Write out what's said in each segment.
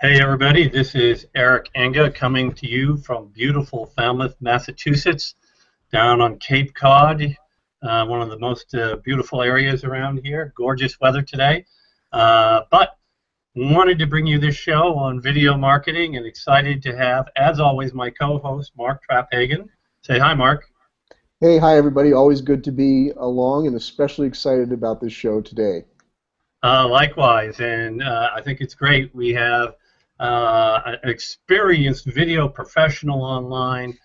Hey everybody, this is Enge coming to you from beautiful Falmouth, Massachusetts, down on Cape Cod, one of the most beautiful areas around here. Gorgeous weather today, but wanted to bring you this show on video marketing and excited to have, as always, my co-host, Mark Traphagen. Say hi, Mark. Hey, hi everybody. Always good to be along and especially excited about this show today. Likewise, and I think it's great. We have an experienced video professional online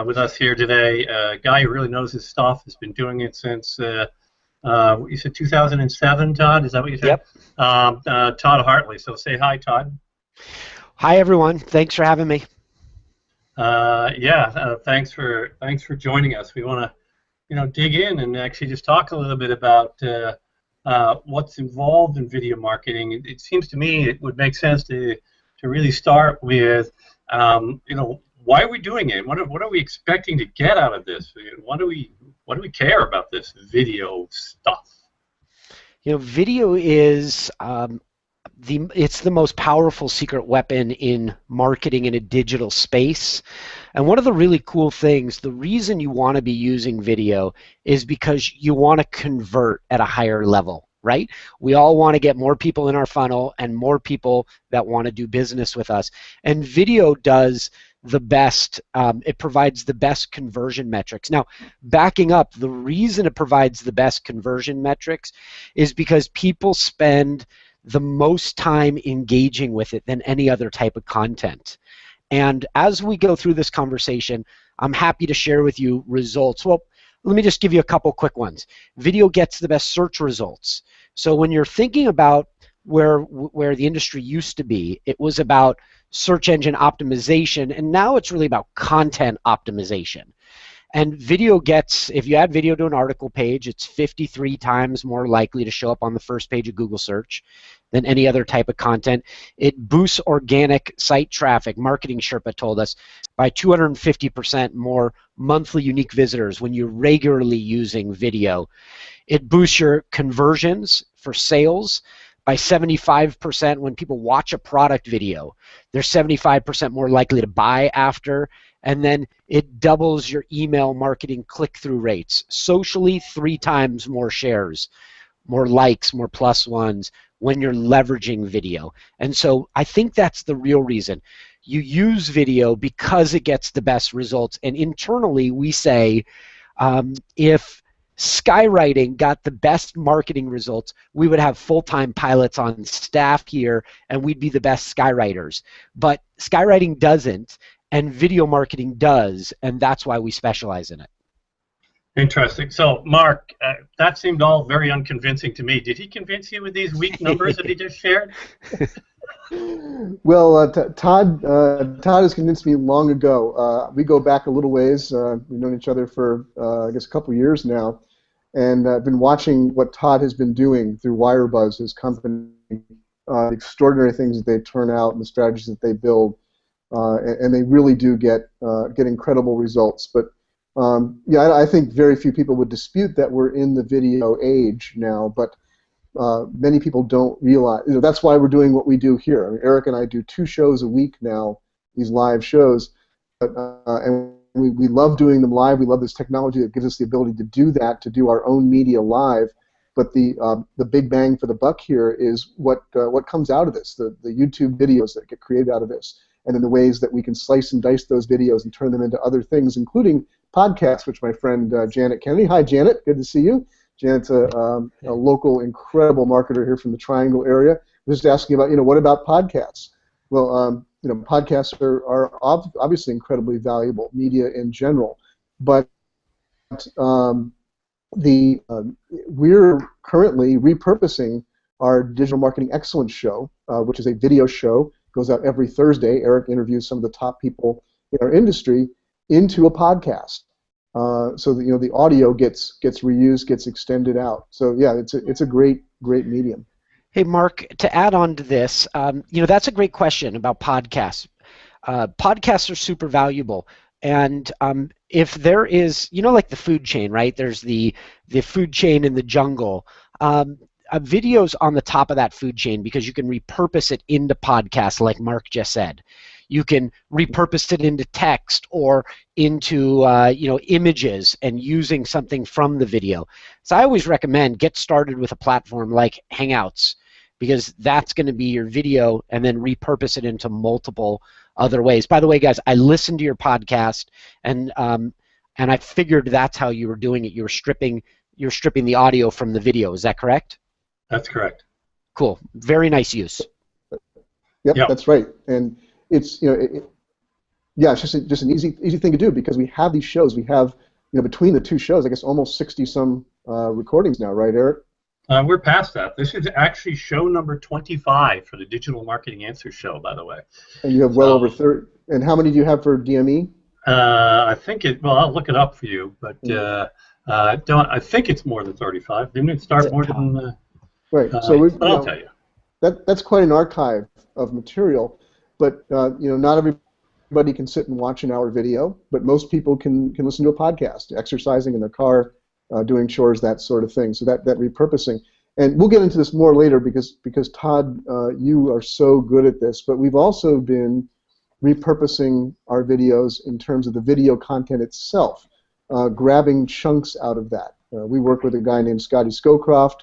with us here today, a guy who really knows his stuff, has been doing it since, you said 2007, Todd? Is that what you said? Yep. Todd Hartley. So say hi, Todd. Hi, everyone. Thanks for having me. Thanks for joining us. We want to, dig in and actually just talk a little bit about what's involved in video marketing. It seems to me it would make sense to really start with, why are we doing it? What are we expecting to get out of this? What do we care about this video stuff? Video is it's the most powerful secret weapon in marketing in a digital space. And one of the really cool things, the reason you want to be using video is because you want to convert at a higher level, right? We all want to get more people in our funnel and more people that want to do business with us. And video does the best, it provides the best conversion metrics. Now, backing up, the reason it provides the best conversion metrics is because people spend the most time engaging with it than any other type of content. And as we go through this conversation, I'm happy to share with you results. Well, let me just give you a couple quick ones. Video gets the best search results. So when you're thinking about where the industry used to be, it was about search engine optimization, and now it's really about content optimization. And video gets, if you add video to an article page, it's 53 times more likely to show up on the first page of Google search than any other type of content. It boosts organic site traffic. Marketing Sherpa told us by 250% more monthly unique visitors when you're regularly using video. It boosts your conversions for sales by 75% when people watch a product video. They're 75% more likely to buy after. And then it doubles your email marketing click-through rates. Socially, 3 times more shares, more likes, more plus ones when you're leveraging video. And so I think that's the real reason. You use video because it gets the best results. And internally, we say if skywriting got the best marketing results, we would have full-time pilots on staff here, and we'd be the best skywriters. But skywriting doesn't, and video marketing does, and that's why we specialize in it. Interesting. So, Mark, that seemed all very unconvincing to me. Did he convince you with these weak numbers that he just shared? Well, Todd has convinced me long ago. We go back a little ways. We've known each other for, I guess, a couple years now, and I've been watching what Todd has been doing through Wirebuzz, his company, the extraordinary things that they turn out and the strategies that they build, and they really do get incredible results. But I think very few people would dispute that we're in the video age now, but many people don't realize. That's why we're doing what we do here. I mean, Eric and I do 2 shows a week now, these live shows, and we love doing them live. We love this technology that gives us the ability to do that, to do our own media live. But the big bang for the buck here is what comes out of this, the YouTube videos that get created out of this, and then the ways that we can slice and dice those videos and turn them into other things, including podcasts, which my friend Janet Kennedy. Hi, Janet. Good to see you. Janet's a local, incredible marketer here from the Triangle area. I'm just asking about, what about podcasts? Well, podcasts are obviously incredibly valuable, media in general, but we're currently repurposing our Digital Marketing Excellence show, which is a video show, goes out every Thursday. Eric interviews some of the top people in our industry, into a podcast. So that the audio gets reused, gets extended out. So yeah, it's a great medium. Hey Mark, to add on to this, that's a great question about podcasts. Podcasts are super valuable, and if there is, like the food chain, right? There's the food chain in the jungle. video's on the top of that food chain because you can repurpose it into podcasts, like Mark just said. You can repurpose it into text or into images and using something from the video. So I always recommend get started with a platform like Hangouts, because that's going to be your video, and then repurpose it into multiple other ways. By the way, guys, I listened to your podcast, and I figured that's how you were doing it. You're stripping the audio from the video. Is that correct? That's correct. Cool. Very nice use. Yep. That's right. And it's it's just an easy thing to do, because we have these shows. We have between the two shows, I guess almost 60-some recordings now, right, Eric? We're past that. This is actually show number 25 for the Digital Marketing Answers show, by the way. And you have well over 30. And how many do you have for DME? I think I'll look it up for you, but I think it's more than 35. Didn't it start more than? Right. I'll tell you. That's quite an archive of material, but not everybody can sit and watch an hour video, but most people can listen to a podcast, exercising in their car, doing chores, that sort of thing. So that repurposing, and we'll get into this more later because Todd, you are so good at this. But we've also been repurposing our videos in terms of the video content itself, grabbing chunks out of that. We work with a guy named Scotty Scowcroft,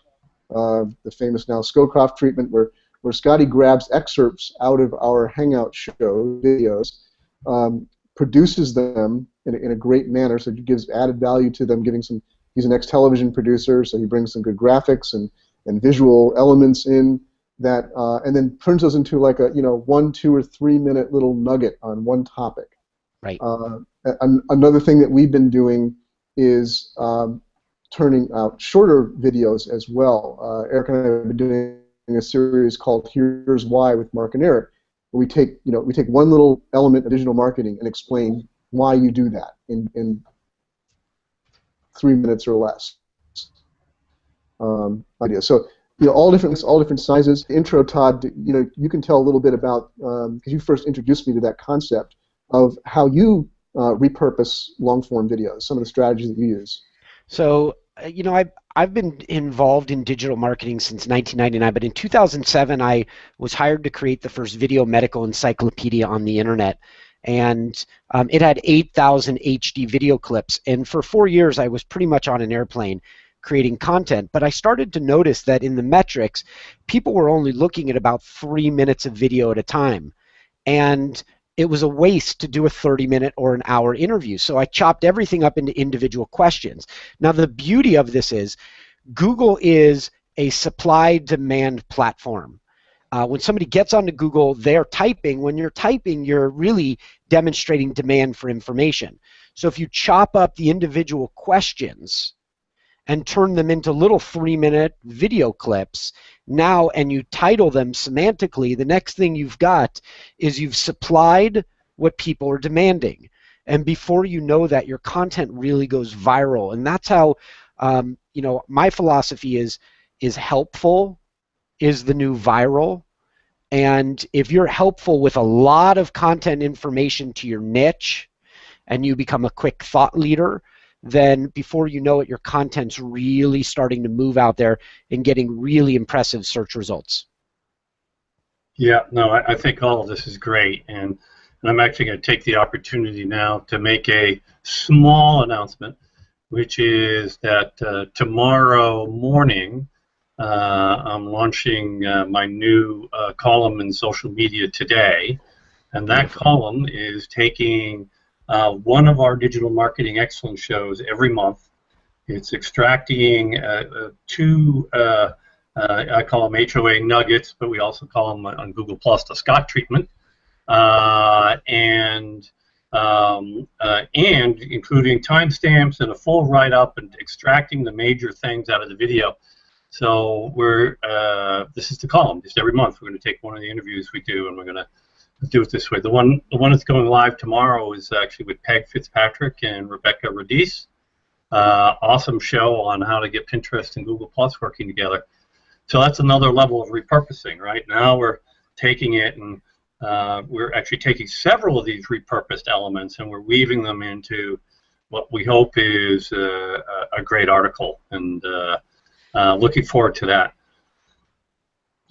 the famous now Scowcroft treatment, where Scotty grabs excerpts out of our Hangout show videos, produces them in a great manner, so he gives added value to them, he's an ex-television producer, so he brings some good graphics and visual elements in that, and then turns those into like a 1, 2, or 3 minute little nugget on one topic. Right. Another thing that we've been doing is turning out shorter videos as well. Eric and I have been doing a series called Here's Why with Mark and Eric. We take one little element of digital marketing and explain why you do that in 3 minutes or less. Idea. So all different sizes. Intro, Todd. You can tell a little bit about, because you first introduced me to that concept of how you repurpose long form videos. Some of the strategies that you use. So I've been involved in digital marketing since 1999, but in 2007 I was hired to create the first video medical encyclopedia on the internet. And it had 8,000 HD video clips, and for 4 years I was pretty much on an airplane creating content. But I started to notice that in the metrics, people were only looking at about 3 minutes of video at a time, and it was a waste to do a 30-minute or an hour interview. So I chopped everything up into individual questions. Now the beauty of this is Google is a supply-demand platform. When somebody gets onto Google, they're typing. When you're typing, you're really demonstrating demand for information. So if you chop up the individual questions and turn them into little 3-minute video clips now, and you title them semantically, the next thing you've got is you've supplied what people are demanding. And before you know that, your content really goes viral. And that's how, my philosophy is helpful is the new viral. And if you're helpful with a lot of content information to your niche and you become a quick thought leader, then before you know it, your content's really starting to move out there and getting really impressive search results. Yeah, no, I think all of this is great, and I'm actually going to take the opportunity now to make a small announcement, which is that tomorrow morning I'm launching my new column in Social Media Today, and that column is taking one of our digital marketing excellence shows every month. It's extracting two, I call them HOA nuggets, but we also call them on Google Plus the Scott treatment, and including timestamps and a full write-up and extracting the major things out of the video. So this is the column. Just every month we're going to take one of the interviews we do, and we're going to do it this way. The one that's going live tomorrow is actually with Peg Fitzpatrick and Rebecca Radice. Awesome show on how to get Pinterest and Google Plus working together. So that's another level of repurposing, right? Now we're taking it and we're actually taking several of these repurposed elements and we're weaving them into what we hope is a great article, and looking forward to that.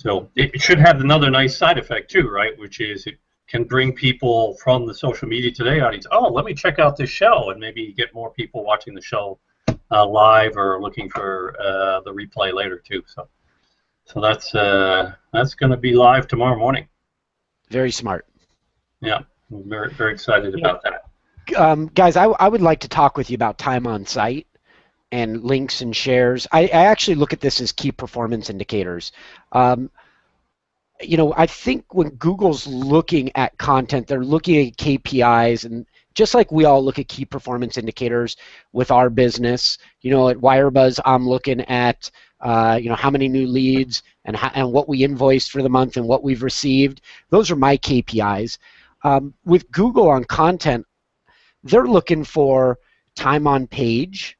So it should have another nice side effect too, right? Which is it can bring people from the social media today audience. Oh, let me check out this show, and maybe get more people watching the show live or looking for the replay later too. So that's going to be live tomorrow morning. Very smart. Yeah, I'm very very excited about that. Guys, I would like to talk with you about time on site and links and shares. I actually look at this as key performance indicators. I think when Google's looking at content, they're looking at KPIs, and just like we all look at key performance indicators with our business, at Wirebuzz, I'm looking at how many new leads and what we invoiced for the month and what we've received. Those are my KPIs. With Google on content, they're looking for time on page.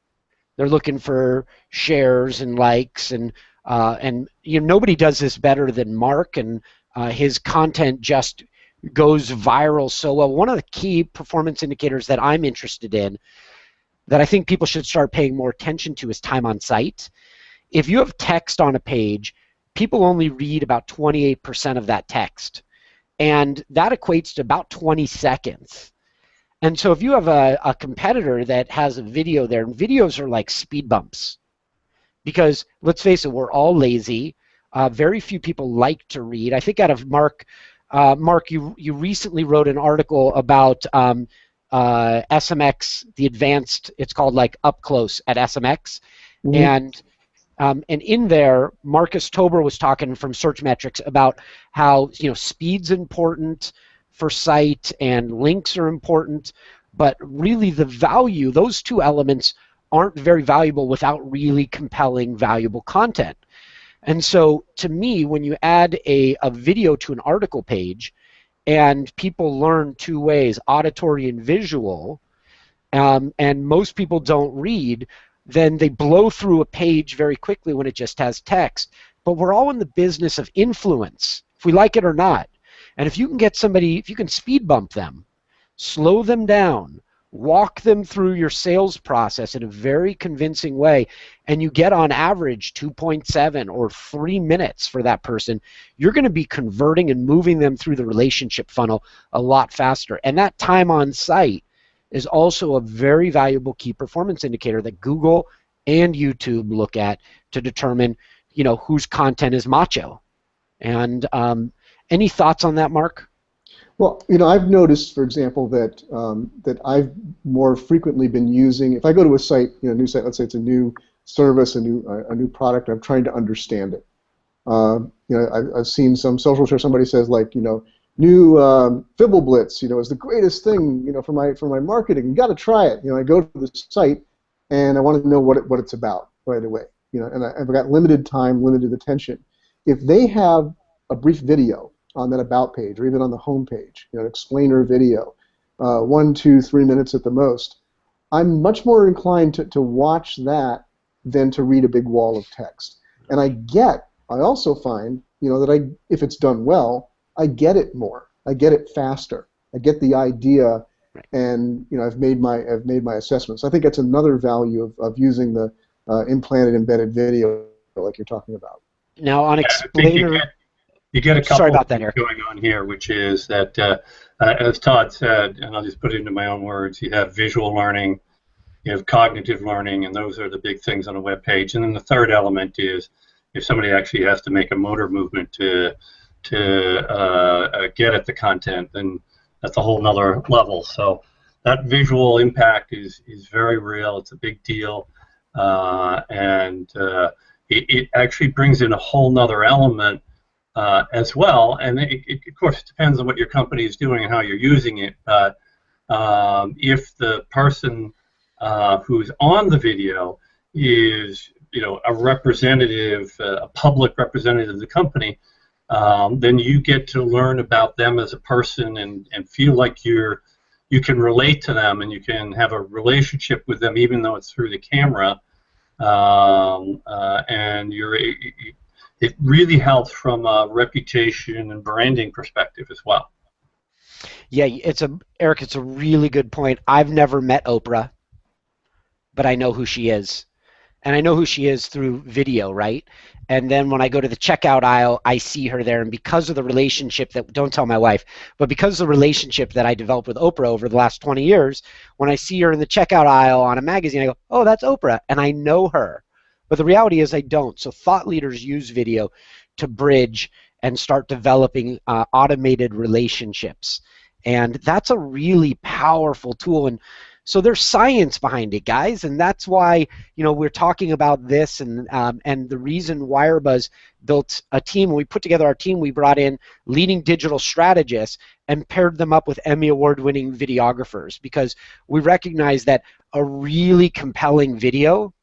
They're looking for shares and likes, and nobody does this better than Mark, and his content just goes viral so well. One of the key performance indicators that I'm interested in, that I think people should start paying more attention to, is time on site. If you have text on a page, people only read about 28% of that text, and that equates to about 20 seconds. And so if you have a competitor that has a video there, and videos are like speed bumps, because let's face it, we're all lazy. Very few people like to read. I think out of Mark, you recently wrote an article about SMX, the advanced, it's called like Up Close at SMX. Mm-hmm. And in there, Marcus Tober was talking from Search Metrics about how speed's important for site and links are important, but really the value, those two elements aren't very valuable without really compelling, valuable content. And so to me, when you add a video to an article page and people learn two ways, auditory and visual, and most people don't read, then they blow through a page very quickly when it just has text. But we're all in the business of influence, if we like it or not. And if you can get somebody, if you can speed bump them, slow them down, walk them through your sales process in a very convincing way, and you get on average 2.7 or 3 minutes for that person, you're going to be converting and moving them through the relationship funnel a lot faster. And that time on site is also a very valuable key performance indicator that Google and YouTube look at to determine, whose content is macho. And any thoughts on that, Mark? Well, I've noticed, for example, that that I've more frequently been using. If I go to a site, a new site, let's say it's a new service, a new product, I'm trying to understand it. I've seen some social share. Somebody says like, new Fibble Blitz, is the greatest thing, for my marketing. You got to try it. I go to the site and I want to know what it's about right away. And I've got limited time, limited attention. If they have a brief video on that about page, or even on the home page, an explainer video, 1, 2, 3 minutes at the most, I'm much more inclined to watch that than to read a big wall of text. And I also find, that if it's done well, I get it more. I get it faster. I get the idea, and I've made my assessments. I think that's another value of using the implanted embedded video like you're talking about. Now on explainer. You get a couple Sorry about that, Eric. Going on here, which is that, as Todd said, and I'll just put it into my own words, you have visual learning, you have cognitive learning, and those are the big things on a web page. And then the third element is if somebody actually has to make a motor movement to get at the content, then that's a whole nother level. So that visual impact is very real. It's a big deal, and it actually brings in a whole nother element as well, and it of course depends on what your company is doing and how you're using it. But if the person who's on the video is, a representative, a public representative of the company, then you get to learn about them as a person and feel like you can relate to them and you can have a relationship with them, even though it's through the camera, and it really helps from a reputation and branding perspective as well. Yeah, Eric, it's a really good point. I've never met Oprah, but I know who she is. And I know who she is through video, right? And then when I go to the checkout aisle, I see her there. And because of the relationship that, don't tell my wife, but because of the relationship that I developed with Oprah over the last 20 years, when I see her in the checkout aisle on a magazine, I go, oh, that's Oprah. And I know her. But the reality is I don't. So thought leaders use video to bridge and start developing automated relationships. And that's a really powerful tool. And so there's science behind it, guys, and that's why we're talking about this. And the reason Wirebuzz built a team, when we put together our team, we brought in leading digital strategists and paired them up with Emmy award-winning videographers, because we recognize that a really compelling video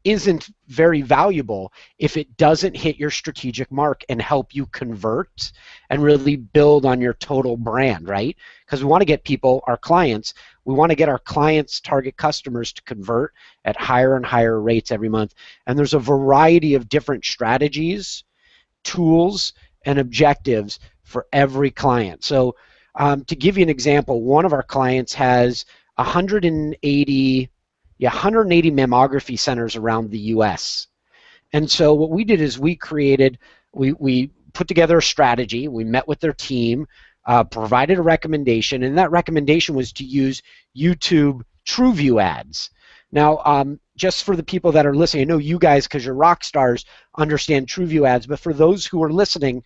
isn't very valuable if it doesn't hit your strategic mark and help you convert and really build on your total brand, right? Because we want to get people, our clients, we want to get our clients' target customers to convert at higher and higher rates every month. And there's a variety of different strategies, tools, and objectives for every client. So to give you an example, one of our clients has 180 mammography centers around the U.S. And so what we did is we put together a strategy, we met with their team, provided a recommendation, and that recommendation was to use YouTube TrueView ads. Now, just for the people that are listening, I know you guys, because you're rock stars, understand TrueView ads, but for those who are listening,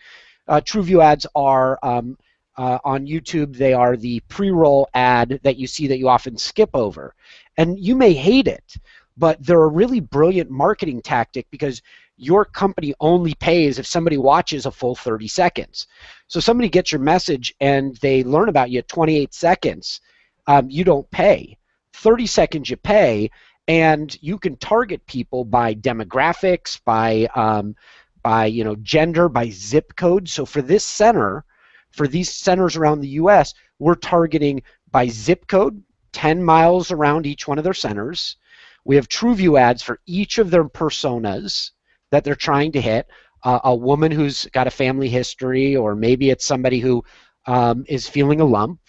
TrueView ads are on YouTube. They are the pre-roll ad that you see that you often skip over. And you may hate it, but they're a really brilliant marketing tactic, because your company only pays if somebody watches a full 30 seconds. So somebody gets your message and they learn about you at 28 seconds, you don't pay. 30 seconds you pay, and you can target people by demographics, by gender, by zip code. So for this center, for these centers around the U.S., we're targeting by zip code, 10 miles around each one of their centers. We have TrueView ads for each of their personas that they're trying to hit. A woman who's got a family history, or maybe it's somebody who is feeling a lump.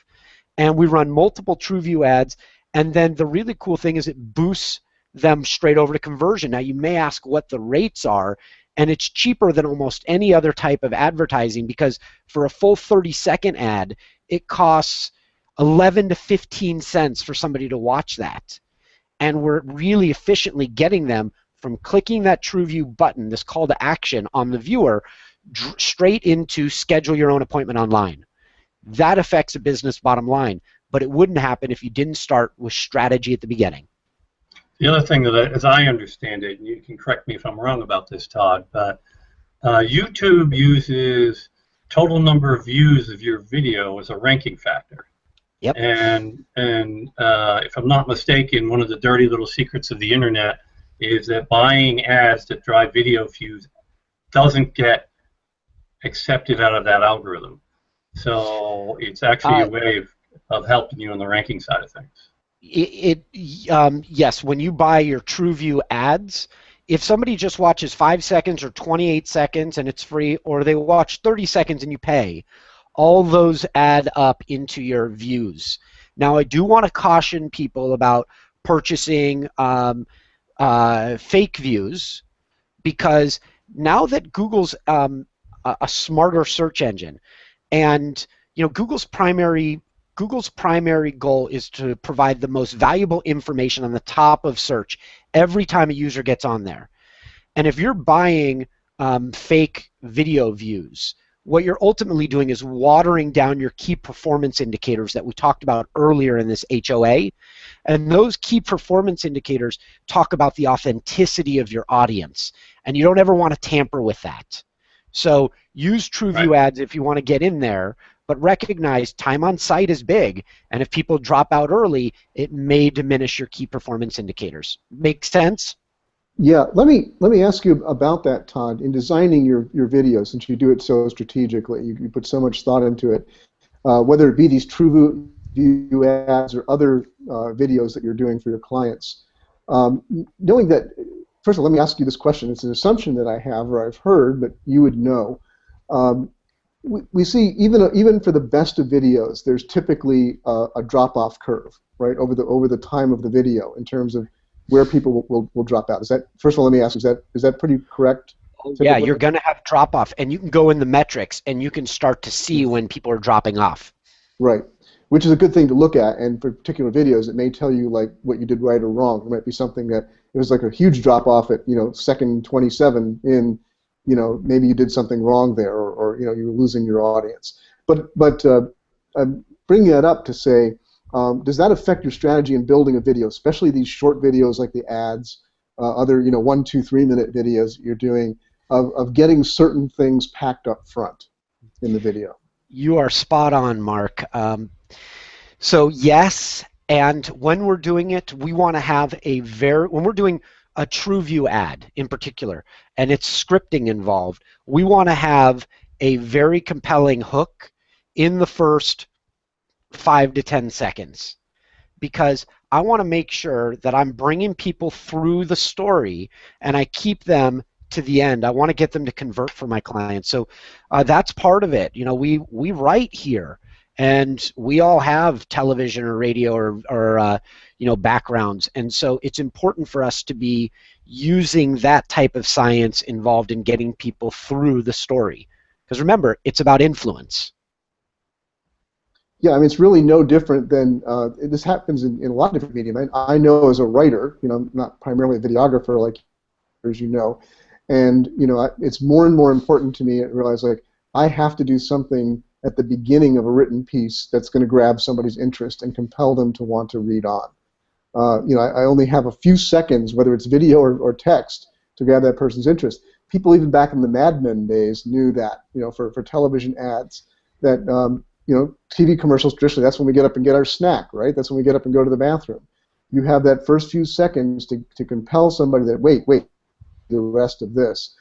And we run multiple TrueView ads, and then the really cool thing is it boosts them straight over to conversion. Now you may ask what the rates are, and it's cheaper than almost any other type of advertising, because for a full 30-second ad, it costs 11 to 15 cents for somebody to watch that. And we're really efficiently getting them from clicking that TrueView button, this call to action on the viewer, straight into schedule your own appointment online. That affects a business bottom line, but it wouldn't happen if you didn't start with strategy at the beginning. The other thing that, as I understand it, and you can correct me if I'm wrong about this, Todd, but YouTube uses total number of views of your video as a ranking factor. Yep. And if I'm not mistaken, one of the dirty little secrets of the internet is that buying ads that drive video views doesn't get accepted out of that algorithm. So it's actually a way of helping you on the ranking side of things. Yes, when you buy your TrueView ads, if somebody just watches 5 seconds or 28 seconds and it's free, or they watch 30 seconds and you pay, all those add up into your views. Now, I do want to caution people about purchasing fake views, because now that Google's a smarter search engine, and Google's primary goal is to provide the most valuable information on the top of search every time a user gets on there. And if you're buying fake video views, what you're ultimately doing is watering down your key performance indicators that we talked about earlier in this HOA. And those key performance indicators talk about the authenticity of your audience. And you don't ever want to tamper with that. So use TrueView ads if you want to get in there, but recognize time on site is big. And if people drop out early, it may diminish your key performance indicators. Make sense? Yeah, let me ask you about that, Todd. In designing your videos, since you do it so strategically, you put so much thought into it, whether it be these TrueView ads or other videos that you're doing for your clients, knowing that, first of all, let me ask you this question. It's an assumption that I have or I've heard, but you would know. We see even for the best of videos, there's typically a drop-off curve, right, over the time of the video in terms of where people will drop out. Is that, first of all, let me ask, is that pretty correct? Yeah, you're going to have drop off, and you can go in the metrics, and you can start to see when people are dropping off. Right, which is a good thing to look at, and for particular videos, it may tell you like what you did right or wrong. It might be something that it was like a huge drop off at second 27 in, maybe you did something wrong there, or you were losing your audience. But I'm bringing that up to say, does that affect your strategy in building a video, especially these short videos like the ads, other 1, 2, 3 minute videos you're doing, of getting certain things packed up front in the video? You are spot on, Mark. So yes, and when we're doing it, we want to have when we're doing a TrueView ad in particular, and it's scripting involved, we want to have a very compelling hook in the first 5 to 10 seconds, because I want to make sure that I'm bringing people through the story and I keep them to the end. I want to get them to convert for my clients. So that's part of it. We write here, and we all have television or radio or backgrounds, and so it's important for us to be using that type of science involved in getting people through the story. Because remember, it's about influence. Yeah, I mean, it's really no different than, this happens in a lot of different medium. I know as a writer, I'm not primarily a videographer like, as you know, and it's more and more important to me to realize, like, I have to do something at the beginning of a written piece that's going to grab somebody's interest and compel them to want to read on. I only have a few seconds, whether it's video or text, to grab that person's interest. People even back in the Mad Men days knew that, for television ads, that TV commercials, traditionally, that's when we get up and get our snack, right? That's when we get up and go to the bathroom. You have that first few seconds to compel somebody that, wait, the rest of this.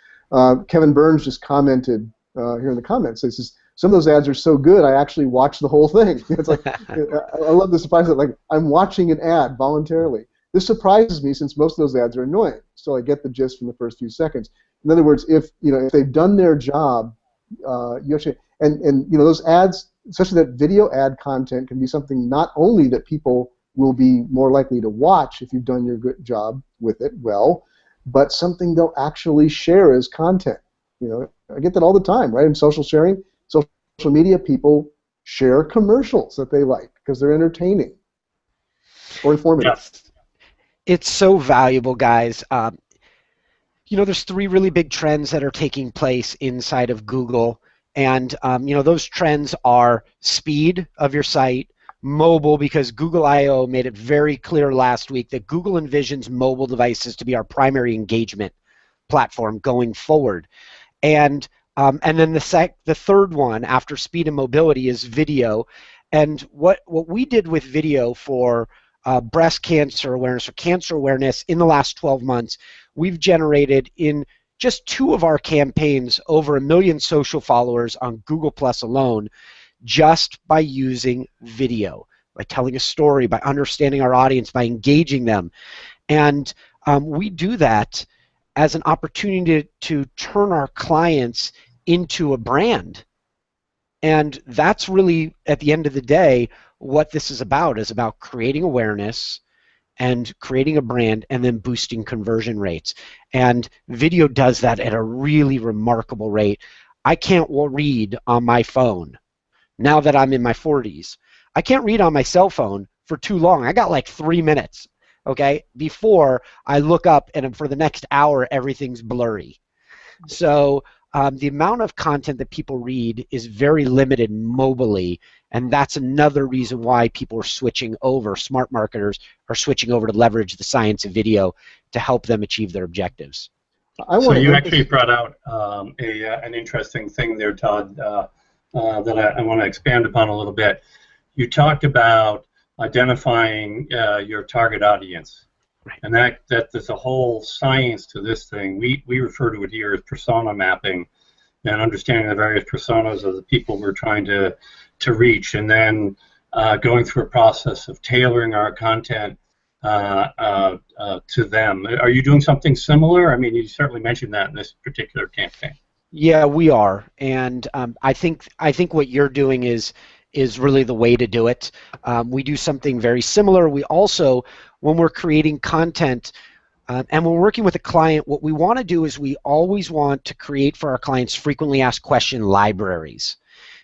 Kevin Burns just commented here in the comments, he says, some of those ads are so good, I actually watch the whole thing. It's like, I love the surprise that, like, I'm watching an ad voluntarily. This surprises me since most of those ads are annoying. So I get the gist from the first few seconds. In other words, if they've done their job, you actually, and those ads, especially that video ad content, can be something not only that people will be more likely to watch if you've done your good job with it well, but something they'll actually share as content. I get that all the time, right? In social sharing, social media, people share commercials that they like because they're entertaining or informative. Yes. It's so valuable, guys. There's 3 really big trends that are taking place inside of Google, and those trends are speed of your site, mobile, because Google I/O made it very clear last week that Google envisions mobile devices to be our primary engagement platform going forward, and then the third one after speed and mobility is video. And what we did with video for breast cancer awareness or cancer awareness in the last 12 months, we've generated in just 2 of our campaigns over 1 million social followers on Google Plus alone, just by using video, by telling a story, by understanding our audience, by engaging them. And we do that as an opportunity to turn our clients into a brand. And that's really, at the end of the day, what this is about creating awareness and creating a brand and then boosting conversion rates. And video does that at a really remarkable rate. I can't read on my phone now that I'm in my 40s. I can't read on my cell phone for too long. I got like 3 minutes, okay, before I look up and for the next hour everything's blurry. So the amount of content that people read is very limited mobily, and that's another reason why people are switching over, smart marketers are switching over to leverage the science of video to help them achieve their objectives. So you actually brought out an interesting thing there, Todd, that I want to expand upon a little bit. You talked about identifying your target audience. Right. And that there's a whole science to this thing. We refer to it here as persona mapping, and understanding the various personas of the people we're trying to reach, and then going through a process of tailoring our content to them. Are you doing something similar? I mean, you certainly mentioned that in this particular campaign. Yeah, we are, and I think what you're doing is is really the way to do it. We do something very similar. We also, when we're creating content, and when we're working with a client, what we want to do is we always want to create for our clients frequently asked question libraries,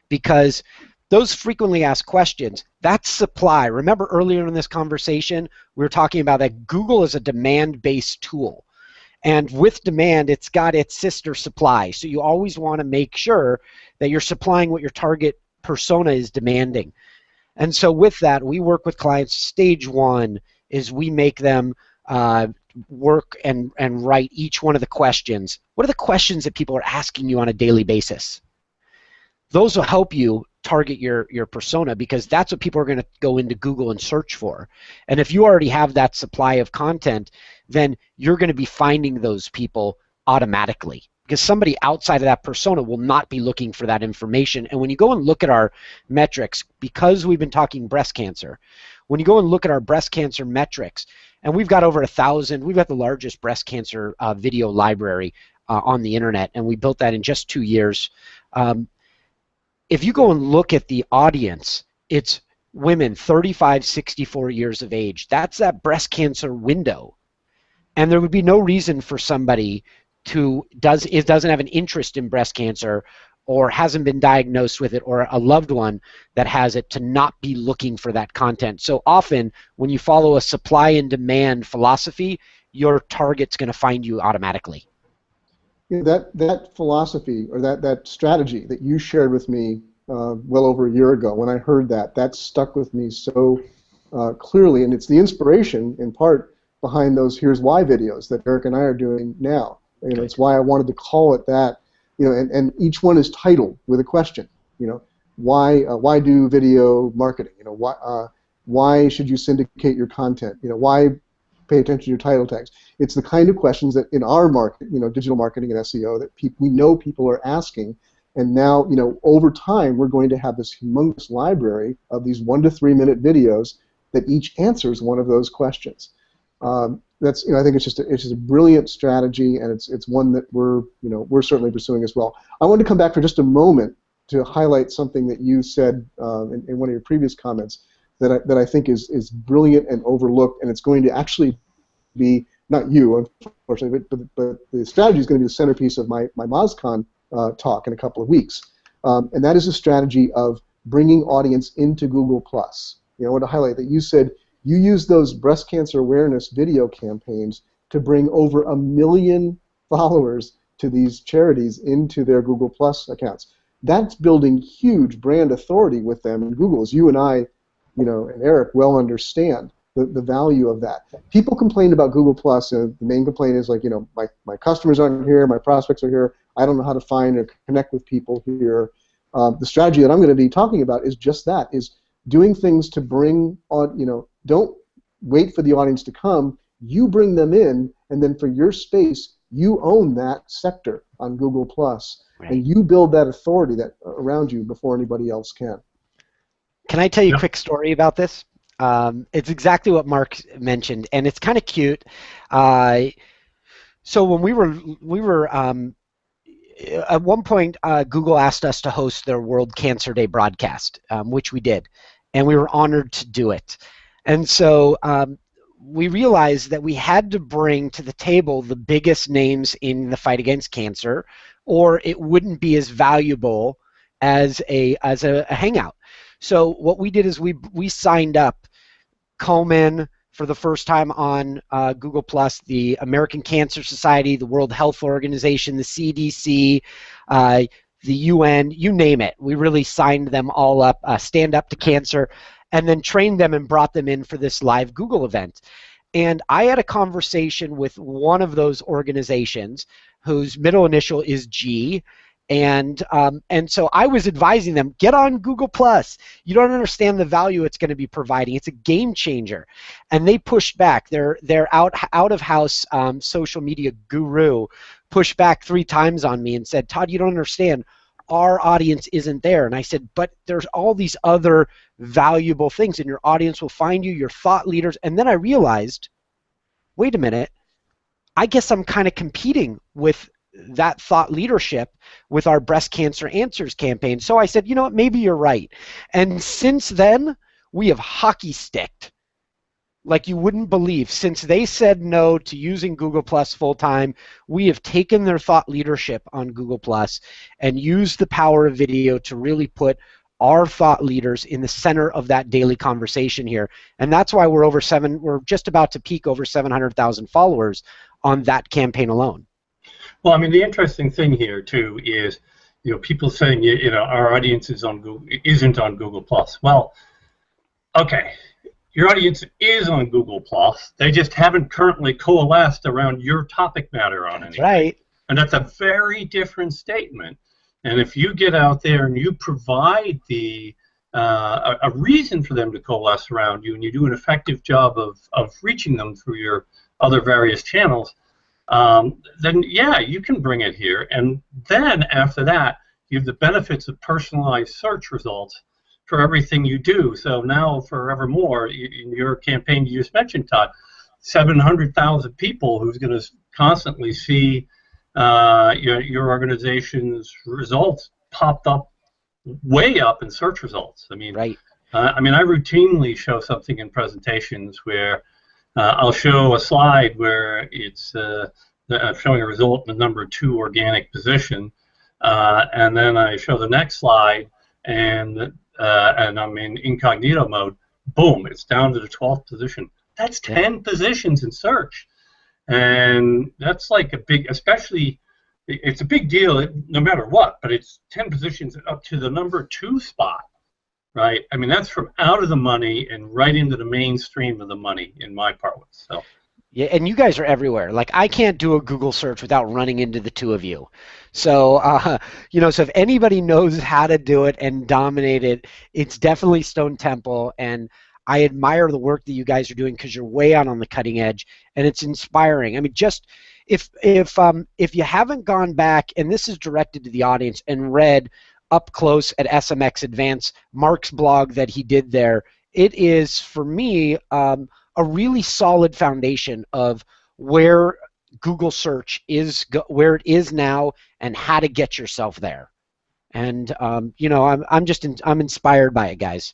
because those frequently asked questions, that's supply. Remember earlier in this conversation, we were talking about that Google is a demand-based tool. And with demand, it's got its sister supply. So you always want to make sure that you're supplying what your target persona is demanding. And so with that, we work with clients. Stage one is we make them work and write each one of the questions. What are the questions that people are asking you on a daily basis? Those will help you target your persona, because that's what people are going to go into Google and search for. And if you already have that supply of content, then you're going to be finding those people automatically, because somebody outside of that persona will not be looking for that information. And when you go and look at our metrics, because we've been talking breast cancer, when you go and look at our breast cancer metrics, and we've got over 1,000, we've got the largest breast cancer video library on the internet, and we built that in just 2 years. If you go and look at the audience, it's women 35, 64 years of age. That's that breast cancer window. And there would be no reason for somebody who doesn't have an interest in breast cancer or hasn't been diagnosed with it, or a loved one that has it, to not be looking for that content. So often when you follow a supply and demand philosophy, your target's going to find you automatically. That philosophy, or that strategy that you shared with me well over a year ago, when I heard that stuck with me so clearly, and it's the inspiration in part behind those Here's Why videos that Eric and I are doing now. It's why I wanted to call it that. And each one is titled with a question. Why do video marketing? Why should you syndicate your content? Why pay attention to your title tags? It's the kind of questions that in our market, digital marketing and SEO, that we know people are asking. And now, over time, we're going to have this humongous library of these 1 to 3 minute videos that each answers one of those questions. That's, I think it's just a brilliant strategy, and it's one that we're certainly pursuing as well. I wanted to come back for just a moment to highlight something that you said in one of your previous comments that I think is brilliant and overlooked, and it's going to actually be, not you, unfortunately, but the strategy is going to be the centerpiece of my MozCon talk in a couple of weeks, and that is a strategy of bringing audience into Google+. I want to highlight that you said you use those breast cancer awareness video campaigns to bring over 1 million followers to these charities into their Google+ accounts. That's building huge brand authority with them. And Google, as you and I, and Eric well understand the value of that. People complain about Google+, and the main complaint is like, my customers aren't here, my prospects are here, I don't know how to find or connect with people here. The strategy that I'm going to be talking about is just that, is doing things to bring on, don't wait for the audience to come, you bring them in, and then for your space, you own that sector on Google+, right, and you build that authority that around you before anybody else can. Can I tell you a quick story about this? It's exactly what Mark mentioned, and it's kind of cute. So when we were at one point, Google asked us to host their World Cancer Day broadcast, which we did, and we were honored to do it. And so we realized that we had to bring to the table the biggest names in the fight against cancer, or it wouldn't be as valuable as a hangout. So what we did is we signed up Komen for the first time on Google+, the American Cancer Society, the World Health Organization, the CDC, the UN, you name it. We really signed them all up, Stand Up to Cancer, and then trained them and brought them in for this live Google event. And I had a conversation with one of those organizations whose middle initial is G, and so I was advising them, get on Google+. You don't understand the value it's going to be providing. It's a game changer. And they pushed back. Their out-of-house social media guru pushed back 3 times on me and said, Todd, you don't understand. Our audience isn't there. And I said, but there's all these other valuable things, and your audience will find you, your thought leaders. And then I realized, wait a minute, I guess I'm kind of competing with that thought leadership with our Breast Cancer Answers campaign. So I said, you know what, maybe you're right. And since then, we have hockey sticked like you wouldn't believe. Since they said no to using Google Plus full time, we have taken their thought leadership on Google Plus and used the power of video to really put our thought leaders in the center of that daily conversation here. And that's why we're just about to peak over 700,000 followers on that campaign alone. Well, I mean, the interesting thing here too is, people saying, our audience isn't on Google Plus. Well, okay, your audience is on Google Plus. They just haven't currently coalesced around your topic matter on anything. Right. And that's a very different statement. And if you get out there and you provide a reason for them to coalesce around you, and you do an effective job of reaching them through your other various channels, then yeah, you can bring it here. And then after that, you have the benefits of personalized search results for everything you do. So now, forevermore, in your campaign you just mentioned, Todd, 700,000 people who's going to constantly see your organization's results popped up way up in search results. I mean, right. I routinely show something in presentations where I'll show a slide where it's I'm showing a result in the number 2 organic position, and then I show the next slide, and I'm in incognito mode. Boom! It's down to the 12th position. That's 10 positions in search. And that's like a big, especially, it's a big deal no matter what, but it's 10 positions up to the number 2 spot, right? I mean, that's from out of the money and right into the mainstream of the money in my parlance. So. Yeah, and you guys are everywhere. Like, I can't do a Google search without running into the two of you. So, so if anybody knows how to do it and dominate it, it's definitely Stone Temple. And I admire the work that you guys are doing because you're way out on the cutting edge, and it's inspiring. I mean, just if you haven't gone back, and this is directed to the audience, and read up close at SMX Advance, Mark's blog that he did there, it is, for me, a really solid foundation of where Google search is, where it is now, and how to get yourself there. And I'm inspired by it, guys.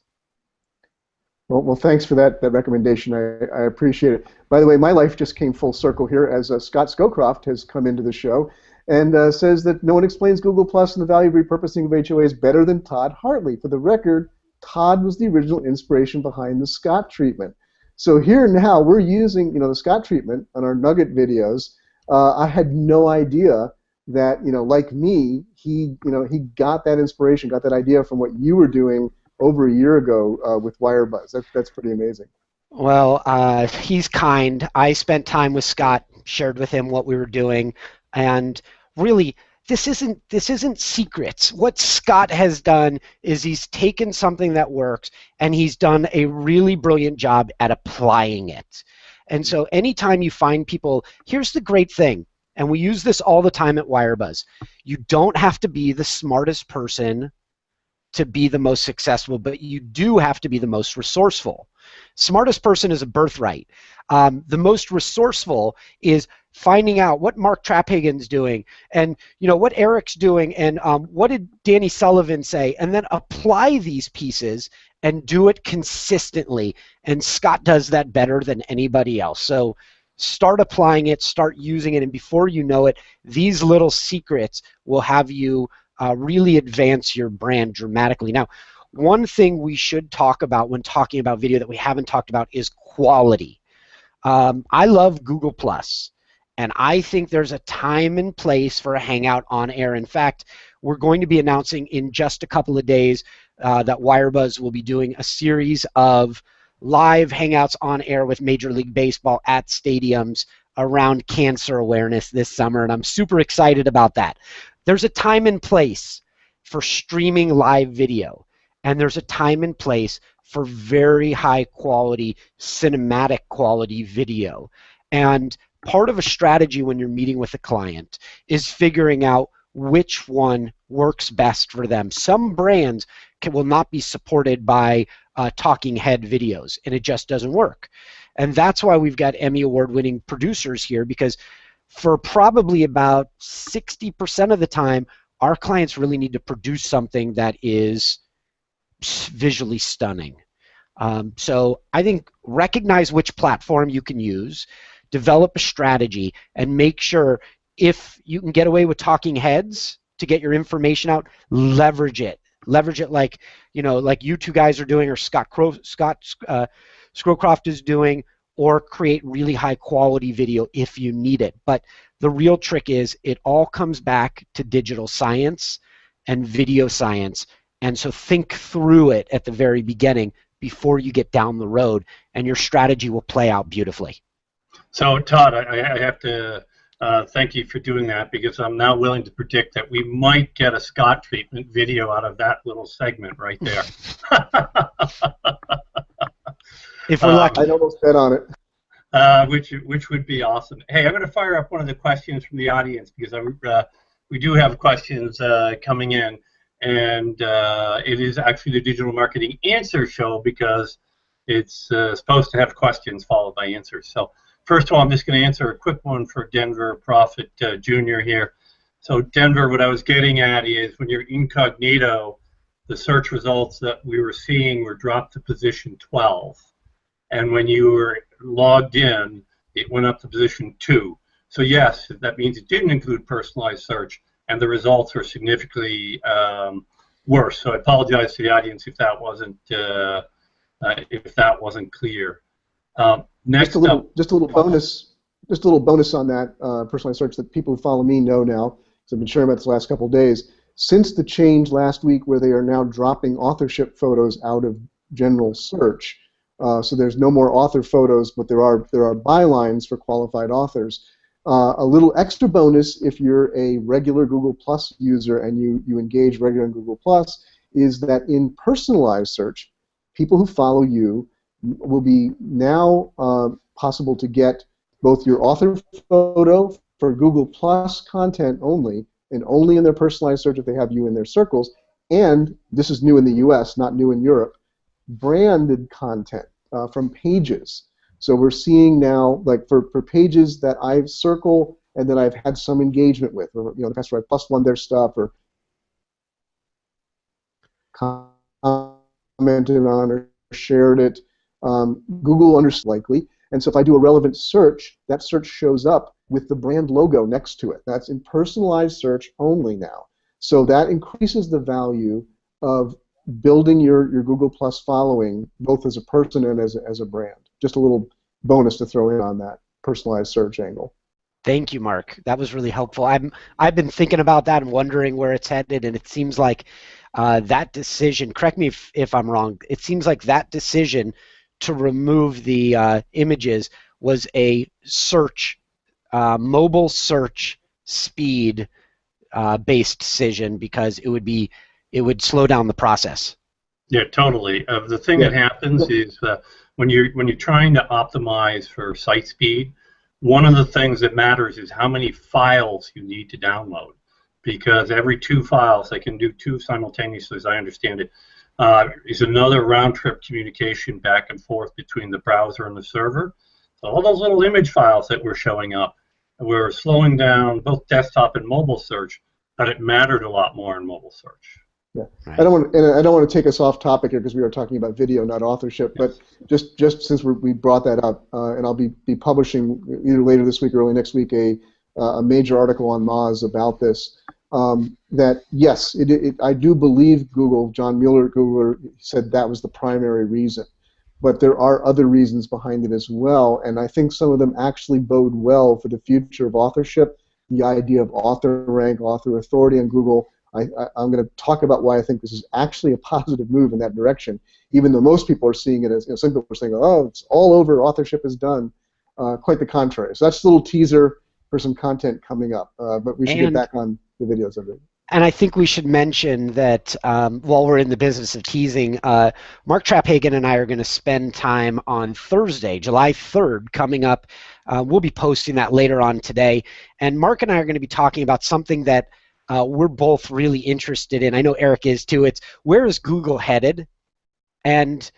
Well, thanks for that recommendation. I appreciate it. By the way, my life just came full circle here as Scott Scowcroft has come into the show and says that no one explains Google Plus and the value of repurposing of HOAs better than Todd Hartley. For the record, Todd was the original inspiration behind the Scott treatment. So here now we're using the Scott treatment on our Nugget videos. I had no idea that like me, he got that inspiration, got that idea from what you were doing over a year ago with Wirebuzz. That's pretty amazing. Well, he's kind. I spent time with Scott, shared with him what we were doing, and really, this isn't secrets. What Scott has done is he's taken something that works and he's done a really brilliant job at applying it. And so anytime you find people, here's the great thing, and we use this all the time at Wirebuzz. You don't have to be the smartest person to be the most successful, but you do have to be the most resourceful. Smartest person is a birthright. The most resourceful is finding out what Mark Traphagen's doing, and what Eric's doing, and what did Danny Sullivan say, and then apply these pieces and do it consistently. And Scott does that better than anybody else. So start applying it, start using it, and before you know it, these little secrets will have you really advance your brand dramatically. Now, one thing we should talk about when talking about video that we haven't talked about is quality. I love Google Plus, and I think there's a time and place for a Hangout on air. In fact, we're going to be announcing in just a couple of days that Wirebuzz will be doing a series of live Hangouts on air with Major League Baseball at stadiums around cancer awareness this summer, and I'm super excited about that. There's a time and place for streaming live video, and there's a time and place for very high quality, cinematic quality video. And part of a strategy when you're meeting with a client is figuring out which one works best for them. Some brands will not be supported by talking head videos, and it just doesn't work. And that's why we've got Emmy Award winning producers here, because for probably about 60% of the time, our clients really need to produce something that is visually stunning. So I think recognize which platform you can use, develop a strategy, and make sure if you can get away with talking heads to get your information out, leverage it. Leverage it like, like you two guys are doing, or Scott Scrowcroft is doing, or create really high quality video if you need it. But the real trick is it all comes back to digital science and video science. And so think through it at the very beginning before you get down the road, and your strategy will play out beautifully. So Todd, I have to thank you for doing that, because I'm now willing to predict that we might get a Scott treatment video out of that little segment right there. If we're lucky. I'd almost bet on it. Which would be awesome. Hey, I'm going to fire up one of the questions from the audience, because we do have questions coming in, and it is actually the Digital Marketing Answer Show, because it's supposed to have questions followed by answers. So first of all, I'm just going to answer a quick one for Denver Prophet Jr. here. So Denver, what I was getting at is when you're incognito, the search results that we were seeing were dropped to position 12. And when you were logged in, it went up to position 2. So yes, that means it didn't include personalized search, and the results are significantly worse. So I apologize to the audience if that wasn't clear. Next, just a little bonus on that personalized search that people who follow me know now, because I've been sharing about this the last couple of days. Since the change last week, where they are now dropping authorship photos out of general search. So there's no more author photos, but there are bylines for qualified authors. A little extra bonus if you're a regular Google Plus user and you engage regularly in Google Plus is that in personalized search, people who follow you will be now possible to get both your author photo for Google Plus content only, and only in their personalized search if they have you in their circles, and this is new in the US, not new in Europe, branded content from pages. So we're seeing now, like for pages that I've circled and that I've had some engagement with, or the past where I plus one their stuff or commented on or shared it, Google understands likely. And so if I do a relevant search, that search shows up with the brand logo next to it. That's in personalized search only now. So that increases the value of building your Google Plus following, both as a person and as a brand. Just a little bonus to throw in on that personalized search angle. Thank you, Mark. That was really helpful. I've been thinking about that and wondering where it's headed, and it seems like that decision, correct me if I'm wrong, it seems like that decision to remove the images was a search, mobile search speed based decision, because it would slow down the process. Yeah, totally. The thing that happens is when you're trying to optimize for site speed, one of the things that matters is how many files you need to download, because every 2 files, they can do 2 simultaneously, as I understand it, is another round-trip communication back and forth between the browser and the server. So all those little image files that were showing up, we're slowing down both desktop and mobile search, but it mattered a lot more in mobile search. Yeah, right. I don't want to take us off topic here because we are talking about video, not authorship. But just since we brought that up, and I'll be publishing either later this week or early next week a major article on Moz about this. That yes, I do believe Google, John Mueller at Google said that was the primary reason, but there are other reasons behind it as well, and I think some of them actually bode well for the future of authorship. The idea of author rank, author authority on Google. I'm going to talk about why I think this is actually a positive move in that direction, even though most people are seeing it as, some people are saying, oh, it's all over, authorship is done. Quite the contrary. So that's a little teaser for some content coming up, but we should get back on the videos of it. And I think we should mention that while we're in the business of teasing, Mark Traphagen and I are going to spend time on Thursday, July 3rd, coming up. We'll be posting that later on today. And Mark and I are going to be talking about something that we're both really interested in. I know Eric is too. It's where is Google headed? And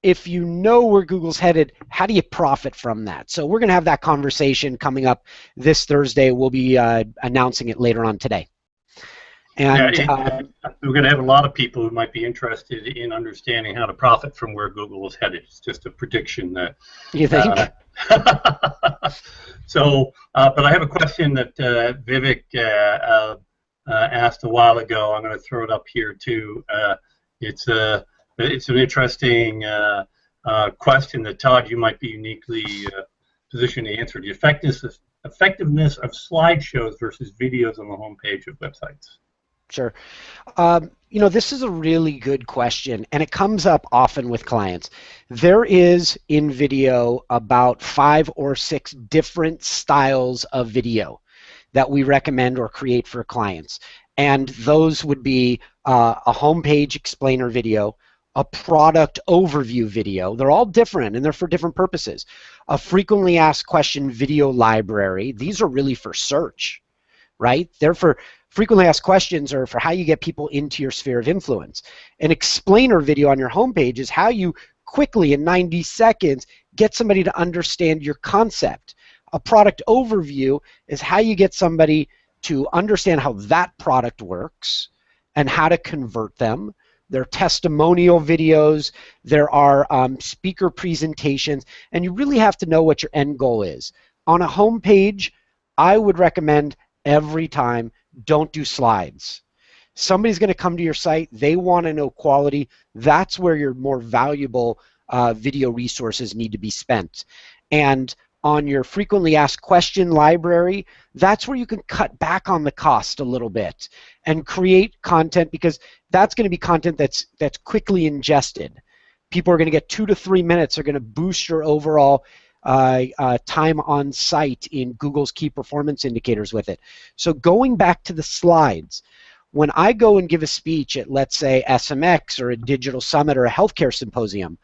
if you know where Google's headed, how do you profit from that? So we're going to have that conversation coming up this Thursday. We'll be announcing it later on today. And yeah, we're going to have a lot of people who might be interested in understanding how to profit from where Google is headed. It's just a prediction that. You think? So, but I have a question that Vivek asked a while ago. I'm going to throw it up here too. It's an interesting question that, Todd, you might be uniquely positioned to answer. The effectiveness of slideshows versus videos on the homepage of websites. Sure. You know, this is a really good question, and it comes up often with clients. There is, in video, about 5 or 6 different styles of video that we recommend or create for clients. And those would be a homepage explainer video, a product overview video. They're all different, and they're for different purposes. A frequently asked question video library. These are really for search, right? They're for frequently asked questions are for how you get people into your sphere of influence. An explainer video on your homepage is how you quickly, in 90 seconds, get somebody to understand your concept. A product overview is how you get somebody to understand how that product works and how to convert them. There are testimonial videos, there are speaker presentations, and you really have to know what your end goal is. On a homepage, I would recommend every time, don't do slides. Somebody's going to come to your site, they want to know quality. That's where your more valuable video resources need to be spent. And on your frequently asked question library, that's where you can cut back on the cost a little bit and create content, because that's going to be content that's quickly ingested. People are going to get 2 to 3 minutes. They're going to boost your overall time on site in Google's key performance indicators with it. So going back to the slides, when I go and give a speech at, let's say, SMX or a digital summit or a healthcare symposium,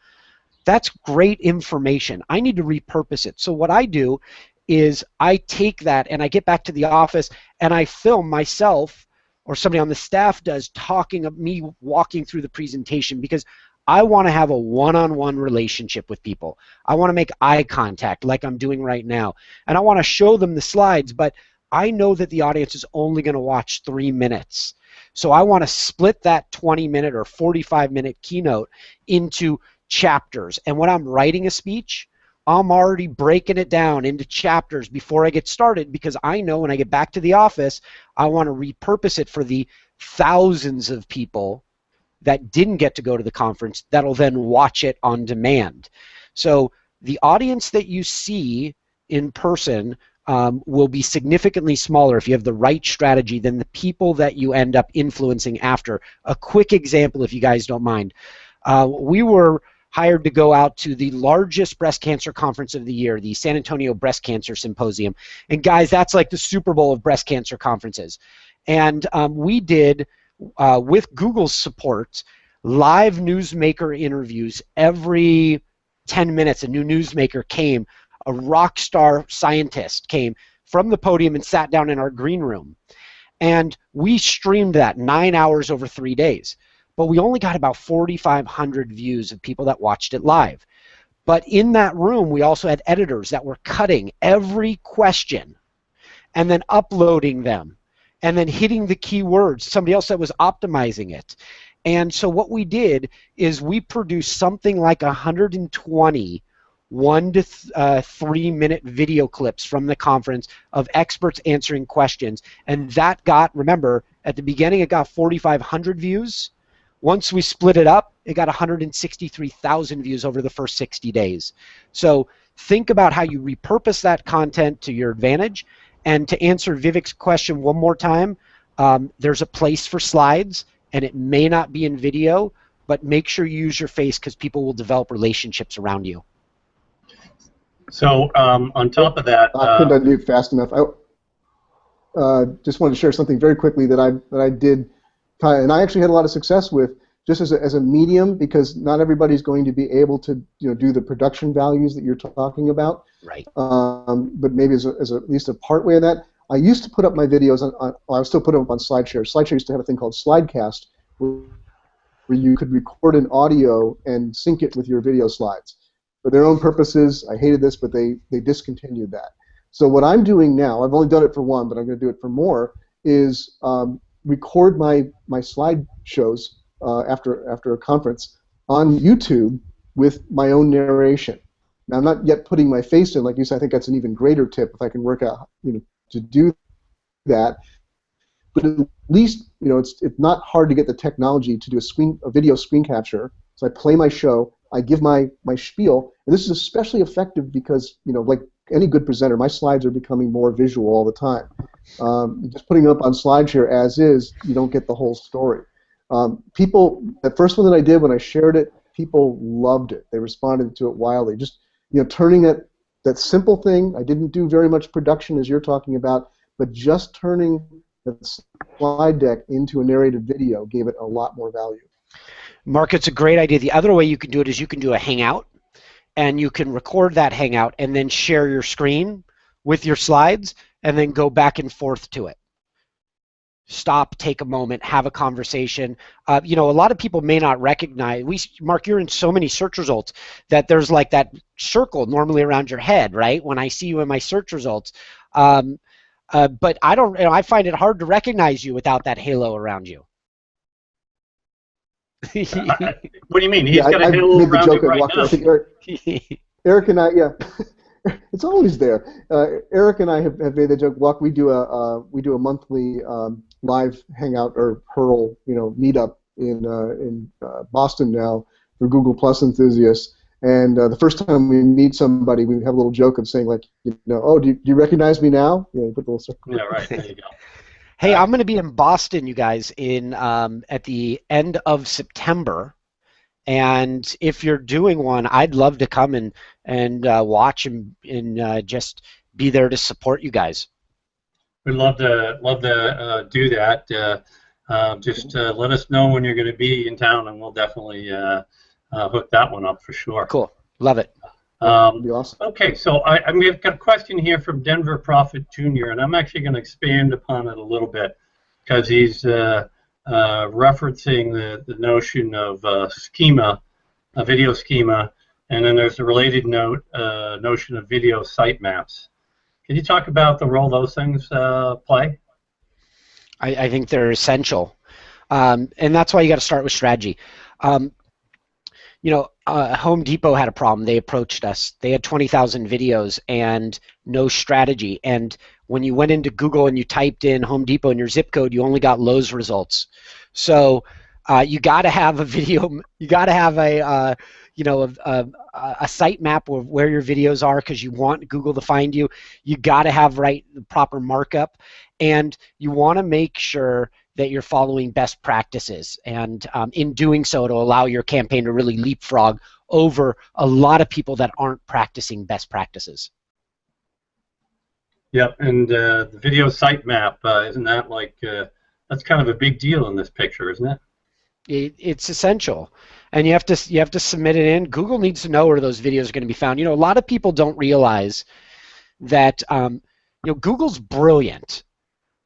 that's great information. I need to repurpose it. So what I do is I take that and I get back to the office and I film myself, or somebody on the staff does, talking of me walking through the presentation, because I want to have a one-on-one relationship with people. I want to make eye contact like I'm doing right now. And I want to show them the slides, but I know that the audience is only going to watch 3 minutes. So I want to split that 20-minute or 45-minute keynote into chapters. And when I'm writing a speech, I'm already breaking it down into chapters before I get started, because I know when I get back to the office, I want to repurpose it for the thousands of people that didn't get to go to the conference that'll then watch it on demand. So the audience that you see in person will be significantly smaller if you have the right strategy than the people that you end up influencing after. A quick example, if you guys don't mind. We were hired to go out to the largest breast cancer conference of the year, the San Antonio Breast Cancer Symposium. And guys, that's like the Super Bowl of breast cancer conferences. And we did, with Google's support, live newsmaker interviews. Every 10 minutes, a new newsmaker came. A rock star scientist came from the podium and sat down in our green room. And we streamed that 9 hours over 3 days. But we only got about 4,500 views of people that watched it live. But in that room, we also had editors that were cutting every question and then uploading them and then hitting the keywords, somebody else that was optimizing it. And so what we did is we produced something like 120 1 to 3 minute video clips from the conference of experts answering questions. And that got, remember, at the beginning it got 4,500 views. Once we split it up, it got 163,000 views over the first 60 days. So think about how you repurpose that content to your advantage. And to answer Vivek's question one more time, there's a place for slides, and it may not be in video, but make sure you use your face, because people will develop relationships around you. So on top of that, I couldn't undo fast enough. I just wanted to share something very quickly that I did, and I actually had a lot of success with, just as a medium, because not everybody's going to be able to do the production values that you're talking about. Right. But maybe as at least a part way of that. I used to put up my videos on I still put them up on SlideShare. SlideShare used to have a thing called Slidecast, where you could record an audio and sync it with your video slides. For their own purposes, I hated this, but they discontinued that. So what I'm doing now, I've only done it for one, but I'm going to do it for more, is record my slide shows after a conference on YouTube with my own narration. Now, I'm not yet putting my face in, like you said. I think that's an even greater tip if I can work out, to do that. But at least, it's not hard to get the technology to do a video screen capture. So I play my show, I give my spiel, and this is especially effective because, like any good presenter, my slides are becoming more visual all the time. Just putting it up on SlideShare as is, you don't get the whole story. The first one that I did, when I shared it, people loved it. They responded to it wildly. Just turning that simple thing. I didn't do very much production as you're talking about, but just turning that slide deck into a narrated video gave it a lot more value. Mark, it's a great idea. The other way you can do it is you can do a Hangout, and you can record that Hangout and then share your screen with your slides and then go back and forth to it. Stop, take a moment, have a conversation. A lot of people may not recognize, Mark, you're in so many search results that there's like that circle normally around your head, right? When I see you in my search results. But I find it hard to recognize you without that halo around you. What do you mean? He's got a halo around him right now. I think Eric and I, it's always there. Eric and I have made the joke. We do a monthly live hangout or Hurl, meetup in Boston now for Google Plus enthusiasts. And the first time we meet somebody, we have a little joke of saying, like, oh, do you recognize me now? You put the little circle. Yeah, right. There you go. Hey, I'm going to be in Boston, you guys, at the end of September. And if you're doing one, I'd love to come and watch and just be there to support you guys. We'd love to do that. Just let us know when you're going to be in town, and we'll definitely hook that one up for sure. Cool, love it. That'd be awesome. Okay, so we've got a question here from Denver Prophet Jr., and I'm actually going to expand upon it a little bit because he's referencing the notion of schema, a video schema, and then there's a related notion of video sitemaps. Can you talk about the role those things play? I think they're essential, and that's why you got to start with strategy. Home Depot had a problem. They approached us. They had 20,000 videos and no strategy. And when you went into Google and you typed in Home Depot in your zip code, you only got Lowe's results. So you got to have a video. You got to have a site map of where your videos are because you want Google to find you. You got to have the proper markup, and you want to make sure that you're following best practices, and in doing so, it'll allow your campaign to really leapfrog over a lot of people that aren't practicing best practices. Yep, and the video sitemap, isn't that that's kind of a big deal in this picture, isn't it? It's essential, and you have to submit it in. Google needs to know where those videos are going to be found. A lot of people don't realize that Google's brilliant,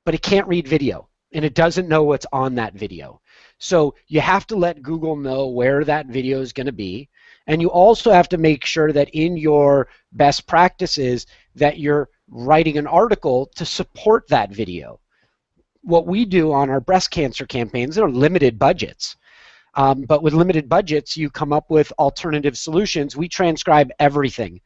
but it can't read video, and it doesn't know what's on that video. So you have to let Google know where that video is going to be, and you also have to make sure that in your best practices that you're writing an article to support that video. What we do on our breast cancer campaigns, there are limited budgets, but with limited budgets, you come up with alternative solutions. We transcribe everything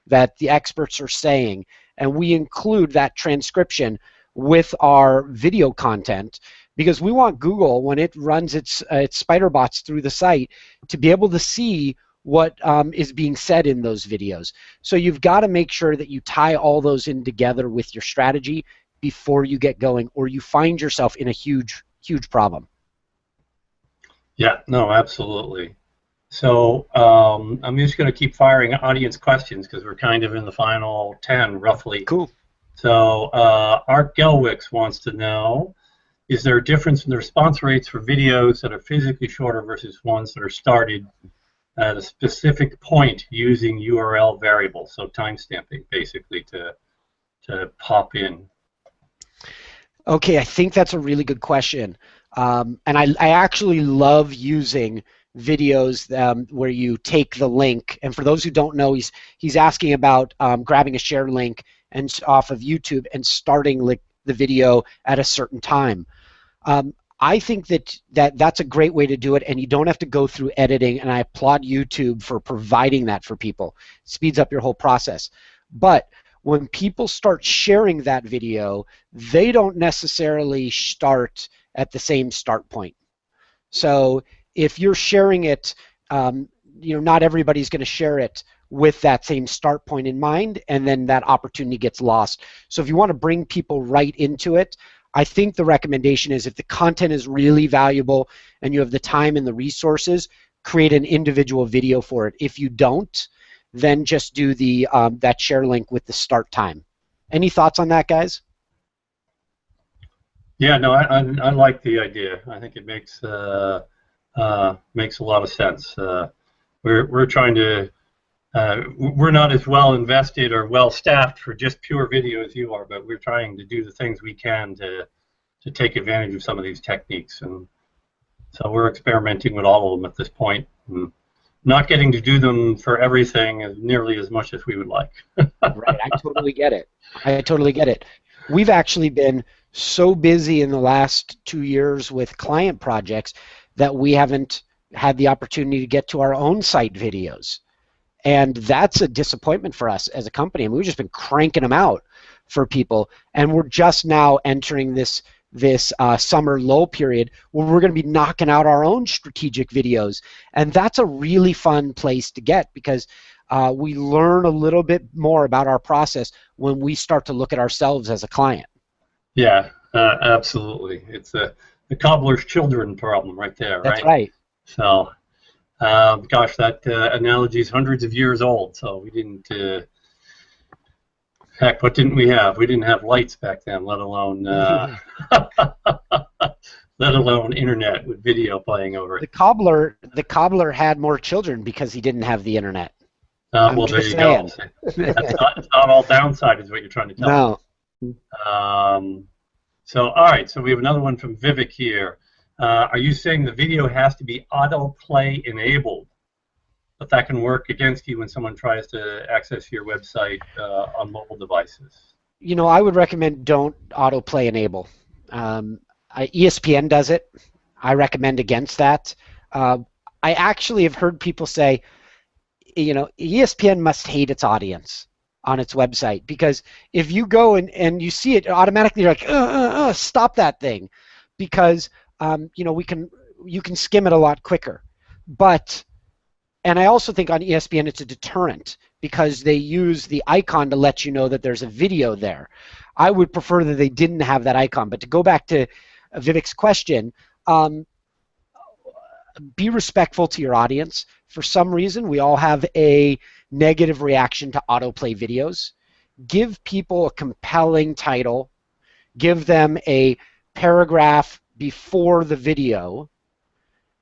that the experts are saying, and we include that transcription with our video content because we want Google, when it runs its spider bots through the site, to be able to see what is being said in those videos. So you've got to make sure that you tie all those in together with your strategy before you get going, or you find yourself in a huge problem. Yeah, no, absolutely. So I'm just going to keep firing audience questions because we're kind of in the final 10, roughly. Cool. So Art Gelwicks wants to know, is there a difference in the response rates for videos that are physically shorter versus ones that are started at a specific point using URL variables, so timestamping basically to pop in? Okay, I think that's a really good question. And I actually love using videos where you take the link, and for those who don't know, he's asking about grabbing a share link and off of YouTube and starting the video at a certain time. I think that's a great way to do it, and you don't have to go through editing, and I applaud YouTube for providing that for people. It speeds up your whole process. But when people start sharing that video, they don't necessarily start at the same start point. So if you're sharing it, not everybody's going to share it with that same start point in mind, and then that opportunity gets lost. So if you want to bring people right into it, I think the recommendation is if the content is really valuable and you have the time and the resources, create an individual video for it. If you don't, then just do the that share link with the start time. Any thoughts on that, guys? Yeah, no, I like the idea. I think it makes a lot of sense. We're trying to we're not as well invested or well staffed for just pure video as you are, but we're trying to do the things we can to take advantage of some of these techniques, and so we're experimenting with all of them at this point. And not getting to do them for everything as nearly as much as we would like. Right, I totally get it. I totally get it. We've actually been so busy in the last 2 years with client projects that we haven't had the opportunity to get to our own site videos. And that's a disappointment for us as a company. I mean, we've just been cranking them out for people, and we're just now entering this summer lull period where we're going to be knocking out our own strategic videos. And that's a really fun place to get, because we learn a little bit more about our process when we start to look at ourselves as a client. Yeah, absolutely. It's the cobbler's children problem right there, right? That's right. So, gosh, that analogy is hundreds of years old. So we didn't. Heck, what didn't we have? We didn't have lights back then, let alone let alone internet with video playing over it. The cobbler had more children because he didn't have the internet. Well, there you go. It's not all downside, is what you're trying to tell me. No. So, all right. So we have another one from Vivek here. Are you saying the video has to be autoplay enabled, but that can work against you when someone tries to access your website on mobile devices? You know, I would recommend don't autoplay enable. ESPN does it. I recommend against that. I actually have heard people say, you know, ESPN must hate its audience on its website, because if you go and you see it automatically, you're like, stop that thing, because you know, you can skim it a lot quicker. And I also think on ESPN it's a deterrent, because they use the icon to let you know that there's a video there. I would prefer that they didn't have that icon. But to go back to Vivek's question, be respectful to your audience. For some reason, we all have a negative reaction to autoplay videos. Give people a compelling title. Give them a paragraph before the video,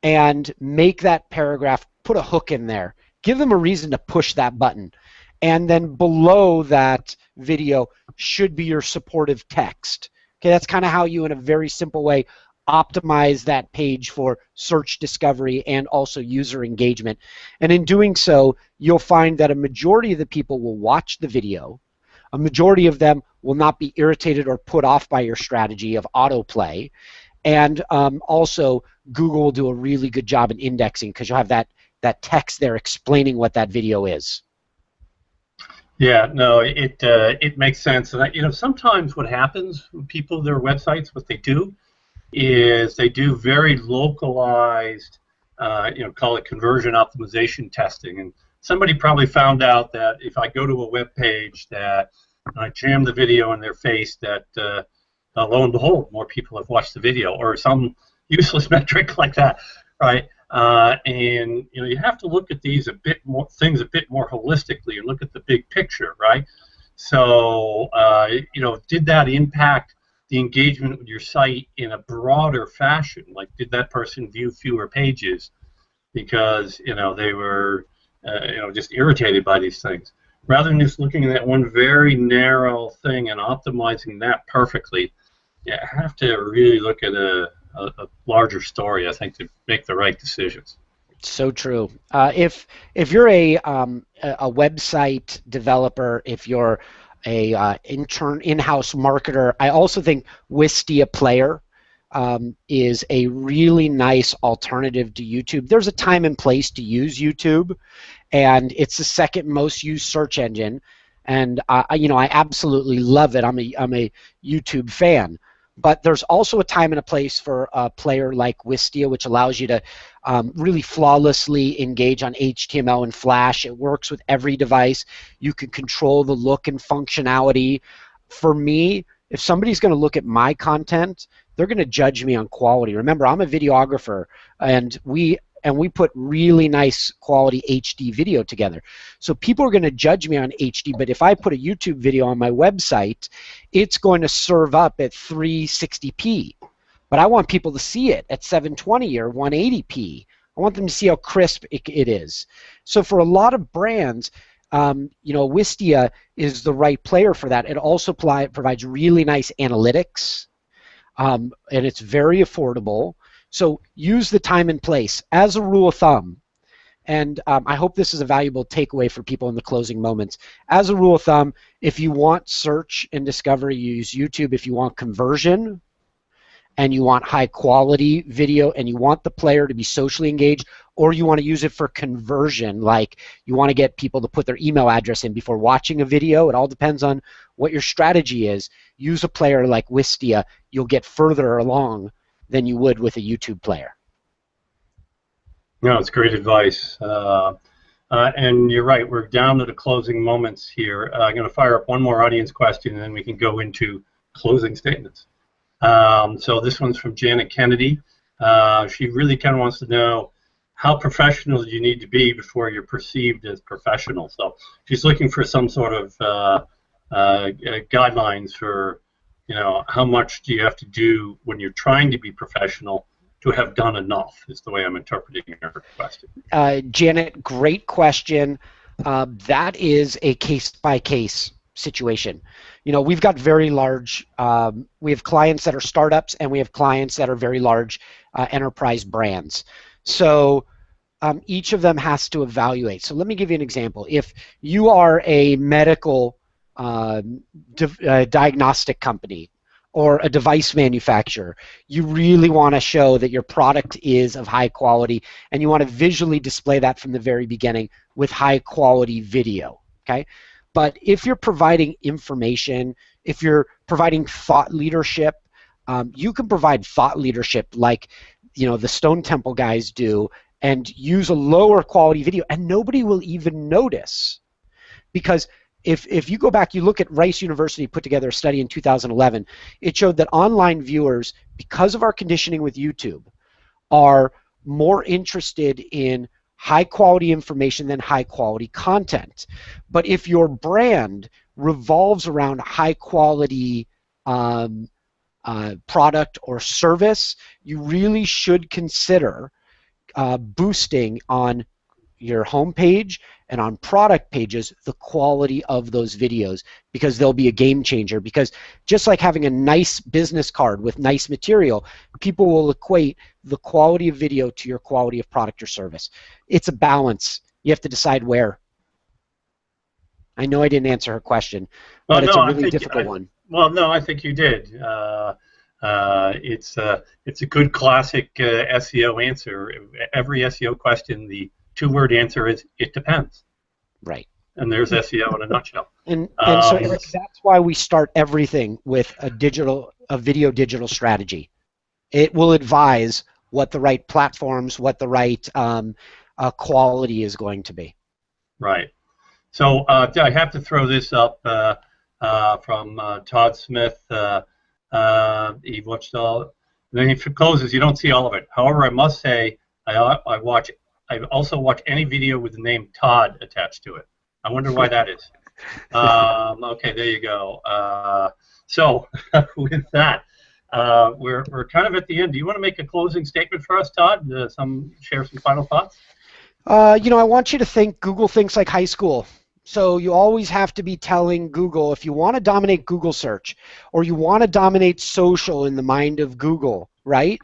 and make that paragraph, put a hook in there. Give them a reason to push that button. And then below that video should be your supportive text. Okay, that's kind of how you, in a very simple way, optimize that page for search discovery and also user engagement. And in doing so, you'll find that a majority of the people will watch the video. A majority of them will not be irritated or put off by your strategy of autoplay. And also, Google will do a really good job in indexing, because you'll have that text there explaining what that video is. Yeah, no, it makes sense. And you know, sometimes what happens with people, their websites, what they do is they do very localized, you know, call it conversion optimization testing. And somebody probably found out that if I go to a web page that I jam the video in their face, that lo and behold, more people have watched the video, or some useless metric like that, right? And you know, you have to look at these things a bit more holistically and look at the big picture, right? So, you know, did that impact the engagement with your site in a broader fashion? Like, did that person view fewer pages because, you know, they were, you know, just irritated by these things? Rather than just looking at that one very narrow thing and optimizing that perfectly, you have to really look at a a larger story, I think, to make the right decisions. So true. If you're a website developer, if you're a in-house marketer, I also think Wistia Player is a really nice alternative to YouTube. There's a time and place to use YouTube, and it's the second most used search engine. And I absolutely love it. I'm a YouTube fan. But there's also a time and a place for a player like Wistia, which allows you to really flawlessly engage on HTML and Flash. It works with every device. You can control the look and functionality. For me, if somebody's going to look at my content, they're going to judge me on quality. Remember, I'm a videographer, and we put really nice quality HD video together. So people are going to judge me on HD, but if I put a YouTube video on my website, it's going to serve up at 360p. But I want people to see it at 720 or 180p. I want them to see how crisp it is. So for a lot of brands, Wistia is the right player for that. It also provides really nice analytics, and it's very affordable. So use the time and place. As a rule of thumb, and I hope this is a valuable takeaway for people in the closing moments. As a rule of thumb, if you want search and discovery, use YouTube. If you want conversion and you want high quality video and you want the player to be socially engaged, or you want to use it for conversion, like you want to get people to put their email address in before watching a video, it all depends on what your strategy is. Use a player like Wistia. You'll get further along than you would with a YouTube player. No, it's great advice. And you're right, we're down to the closing moments here. I'm going to fire up one more audience question, and then we can go into closing statements. So this one's from Janet Kennedy. She really kind of wants to know, how professional do you need to be before you're perceived as professional? So she's looking for some sort of guidelines for, how much do you have to do when you're trying to be professional to have done enough, is the way I'm interpreting your question. Janet, great question. That is a case-by-case situation. We've got very large, we have clients that are startups, and we have clients that are very large enterprise brands. So each of them has to evaluate. So let me give you an example. If you are a medical diagnostic company or a device manufacturer, you really want to show that your product is of high quality, and you want to visually display that from the very beginning with high quality video, okay? But if you're providing information, if you're providing thought leadership, you can provide thought leadership like the Stone Temple guys do, and use a lower quality video, and nobody will even notice. Because if you go back, you look at Rice University put together a study in 2011, it showed that online viewers, because of our conditioning with YouTube, are more interested in high quality information than high quality content. But if your brand revolves around high quality product or service, you really should consider boosting on your homepage and on product pages the quality of those videos, because they'll be a game changer. Because just like having a nice business card with nice material, people will equate the quality of video to your quality of product or service. It's a balance. You have to decide where. I know I didn't answer her question, but it's a really difficult one. Well, no, I think you did. It's a good classic SEO answer. Every SEO question, the two-word answer is, it depends. Right. And there's SEO in a nutshell. And so, Eric, that's why we start everything with a video digital strategy. It will advise what the right platforms, what the right quality is going to be. Right. So I have to throw this up from Todd Smith. He watched all. And then he closes. You don't see all of it. However, I must say, I also watch any video with the name Todd attached to it. I wonder why that is. Okay, there you go. So with that, we're kind of at the end. Do you want to make a closing statement for us, Todd? Share some final thoughts? I want you to think Google thinks like high school. So you always have to be telling Google, if you want to dominate Google search, or you want to dominate social in the mind of Google, right?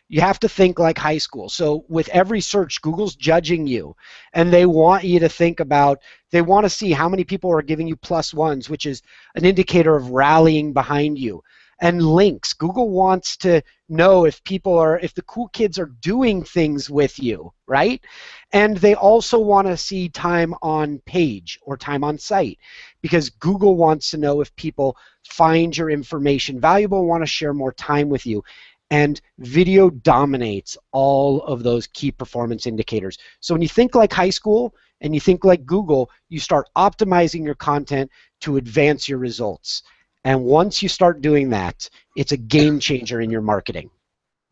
You have to think like high school. So with every search, Google's judging you, and they want you to think about, they want to see how many people are giving you +1s, which is an indicator of rallying behind you. And links, Google wants to know if if the cool kids are doing things with you, right? And they also want to see time on page or time on site, because Google wants to know if people find your information valuable, want to share more time with you. And video dominates all of those key performance indicators. So when you think like high school and you think like Google, you start optimizing your content to advance your results. And once you start doing that, it's a game changer in your marketing.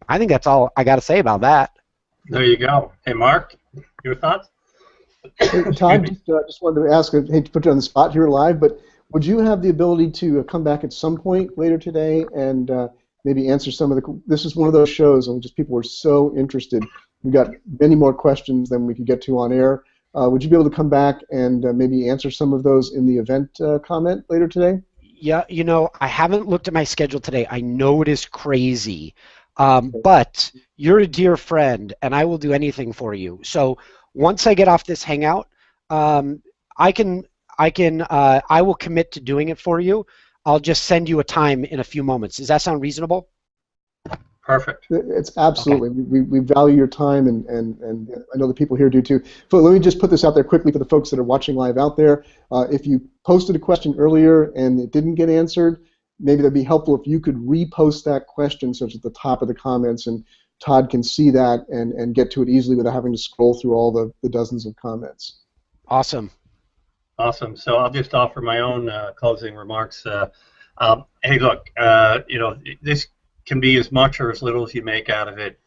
I think that's all I got to say about that. There you go. Hey, Mark, your thoughts? Hey, Todd, just wanted to ask, I hate to put you on the spot here live, but would you have the ability to come back at some point later today and maybe answer some of the, this is one of those shows and just people were so interested. We've got many more questions than we could get to on air. Would you be able to come back and maybe answer some of those in the event comment later today? Yeah, you know, I haven't looked at my schedule today. I know it is crazy, but you're a dear friend, and I will do anything for you. So once I get off this hangout, I will commit to doing it for you. I'll just send you a time in a few moments. Does that sound reasonable? Perfect. It's absolutely. Okay. We value your time, and I know the people here do too. So let me just put this out there quickly for the folks that are watching live out there. If you posted a question earlier and it didn't get answered, maybe that'd be helpful if you could repost that question so it's at the top of the comments, and Todd can see that and get to it easily without having to scroll through all the dozens of comments. Awesome. Awesome. So I'll just offer my own closing remarks. Hey, look, you know, this can be as much or as little as you make out of it,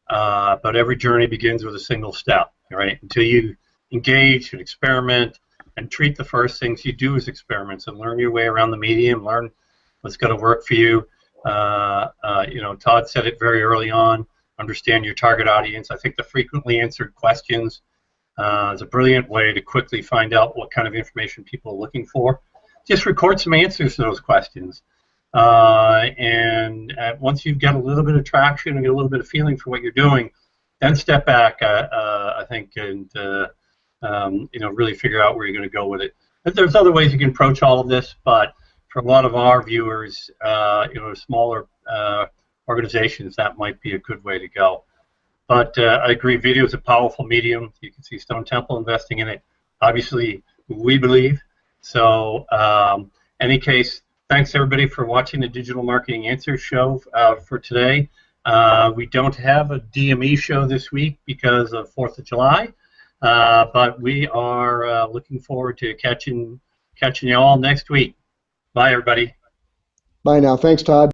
but every journey begins with a single step, right? Until you engage and experiment and treat the first things you do as experiments and learn your way around the medium, learn what's going to work for you. You know, Todd said it very early on, understand your target audience. I think the frequently answered questions is a brilliant way to quickly find out what kind of information people are looking for. Just record some answers to those questions. And once you've got a little bit of traction and get a little bit of feeling for what you're doing, then step back, I think, and you know, really figure out where you're going to go with it. But there's other ways you can approach all of this, but for a lot of our viewers, you know, smaller organizations, that might be a good way to go. But I agree, video is a powerful medium. You can see Stone Temple investing in it. Obviously, we believe. So, any case, thanks everybody for watching the Digital Marketing Answers show for today. We don't have a DME show this week because of 4th of July, but we are looking forward to catching you all next week. Bye, everybody. Bye now. Thanks, Todd.